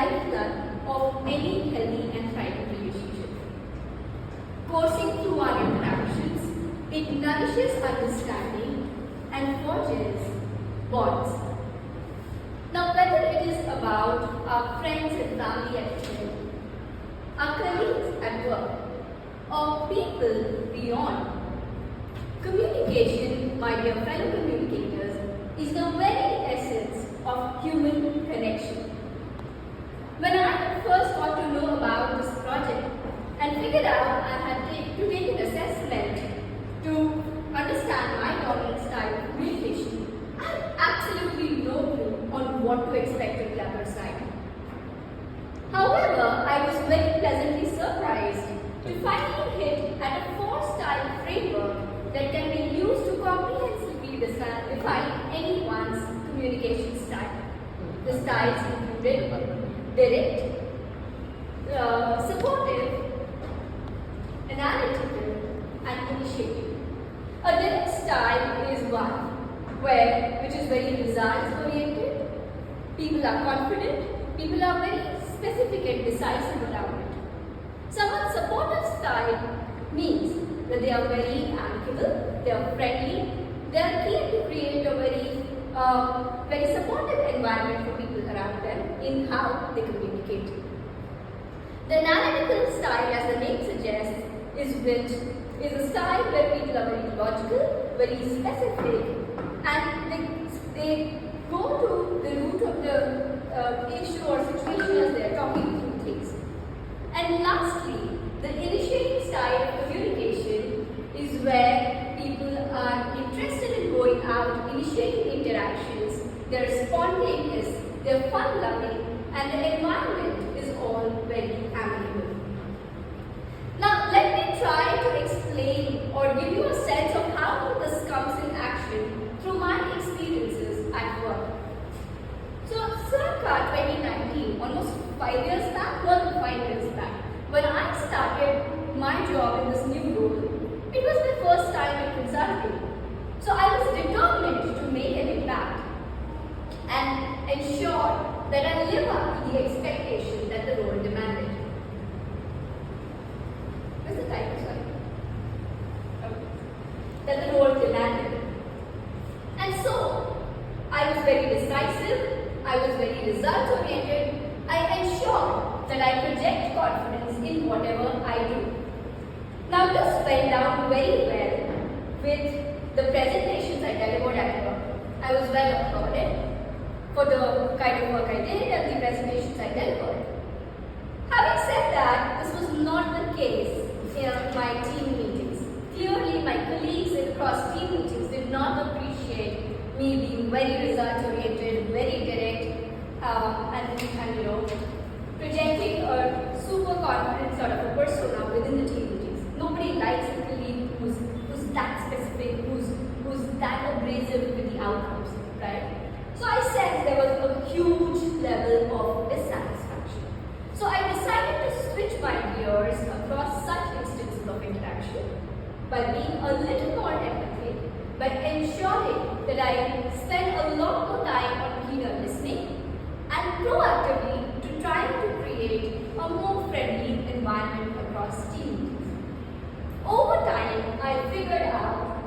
lifeblood of any healthy and thriving relationship. Coursing through our interactions, it nourishes understanding and forges bonds. Now, whether it is about our friends and family at home, our colleagues at work, or people beyond, communication, my dear fellow communicators, is the very essence of human connection. When I first got to know about this project and figured out I had to take an assessment to understand my dominant style of communication, I had absolutely no clue on what to expect of the other side. However, I was very pleasantly surprised to finally hit at a 4-style framework that can be used to comprehensively define anyone's communication style. The styles included direct, supportive, analytical, and initiative. A direct style is one which is very results-oriented. People are confident. People are very specific and decisive around it. Someone's supportive style means that they are very amicable, they are friendly, they are keen to create a very supportive environment for people around them in how they communicate. The analytical style, as the name suggests, is a style where people are very logical, very specific, and they go to the root of the issue or situation as they are talking through things. And lastly, the initiating style of communication is where people are interested in going out, initiating interactions, they're spontaneous, they're fun-loving, and the environment is all very amicable. Now, let me try to explain or give you a sense of how this comes in action through my experiences at work. So, circa 2019, almost 5 years back, more than 5 years back, when I started my job in this new role, it was my first time in consulting. So I was determined to make an impact and ensure that I live up to the expectation that the role demanded. What's the title, sorry? Okay. That the role demanded. And so, I was very decisive, I was very results-oriented, I ensured that I project confidence in whatever I do. Now, this went down very well with the presentations I delivered at work. I was well applauded for the kind of work I did and the presentations I delivered. Having said that, this was not the case in my team meetings. Clearly, my colleagues across team meetings did not appreciate me being very results-oriented, very direct, and projecting a super confident sort of a persona within the team meetings. Nobody likes a colleague who's that specific, who's that abrasive with the outcomes, right? So I sensed there was a huge level of dissatisfaction. So I decided to switch my gears across such instances of interaction by being a little more empathic, by ensuring that I spend a lot more time on keener listening and proactively to try to create a more friendly environment across teams. Over time, I figured out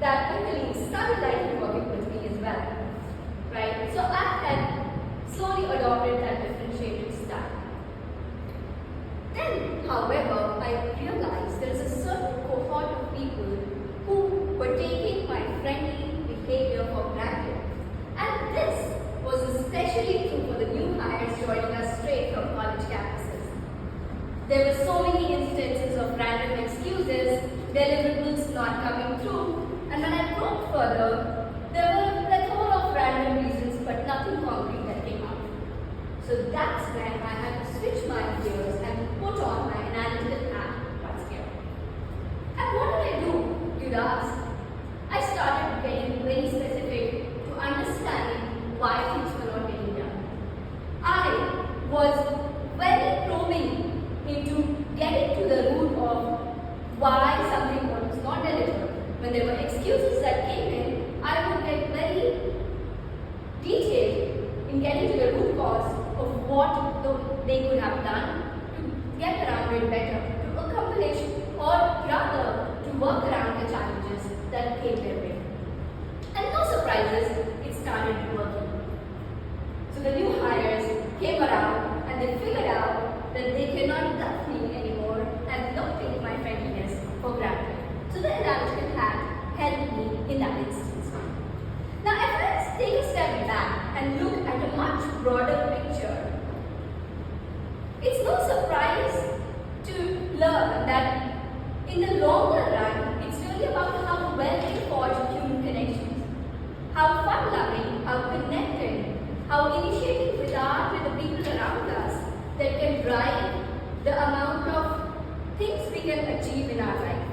that my colleagues started liking working with me as well, right? So I had slowly adopted that differentiated style. Then, however, I realized there is a certain cohort of people who were taking my friendly behavior for granted. And this was especially true for the new hires joining us straight from college campuses. There were so many instances of random excuses, deliverables not coming through, and when I probed further, there were a plethora of random reasons but nothing concrete that came out. So that's when I had to switch my gears and put on my analytical hat once again. And what did I do, you'd ask? I started getting very specific to understanding why things were not getting done. I was very probing into getting to the root of why something was not delivered. When there were excuses that came in, I would get very detailed in getting to the root cause of what the came their way. And no surprises, it started working. So the new hires came around and they figured out that they cannot love me anymore and not take my friendliness for granted. So the elaborate hat helped me in that instance. Now, if I take a step back and look at a much broader picture, it's no surprise to learn that in the longer run, it's really about how well we forge human connections, how fun-loving, how connected, how initiating with the people around us that can drive the amount of things we can achieve in our life,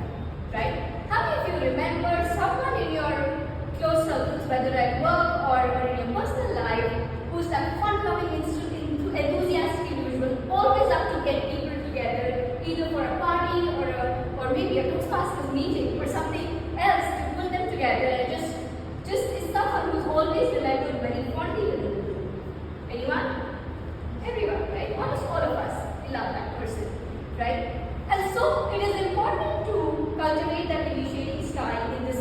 right? How many of you remember someone in your close circles, whether at work or in your personal life, who's that fun-loving, enthusiastic individual, always up to get people together, either for a party or maybe a Toastmasters meeting or something else to put them together, and just is someone who's always remembered very fondly within the group. Anyone? Everyone, right? Almost all of us, we love that person, right? And so it is important to cultivate that initiating style in this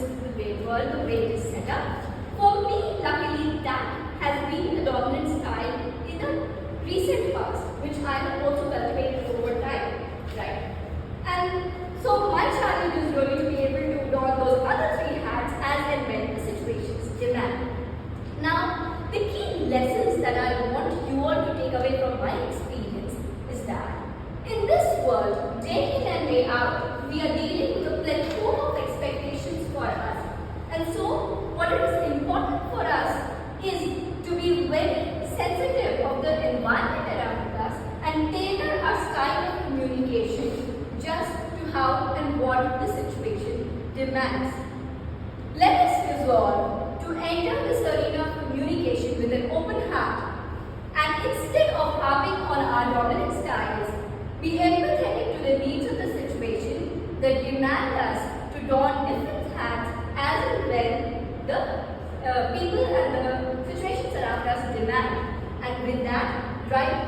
world, the way it is set up. For me, luckily, that has been the dominant style in the recent past, which I have also cultivated over time, right? And so my challenge is really to be able to don those other three hats as and when the situations demand. Now, the key lessons that I want you all to take away from my experience is that in this world, day in and day out, we are dealing with a plethora of expectations for us. And so, what is important for us is to be very sensitive of the environment around us and tailor our style of communication just to how and what the situation demands. Let us resolve to enter this arena of communication with an open heart, and instead of harping on our dominant styles, be empathetic to the needs of the situation that demand us to don different hats as and when the people and the situations around us demand. And with that, drive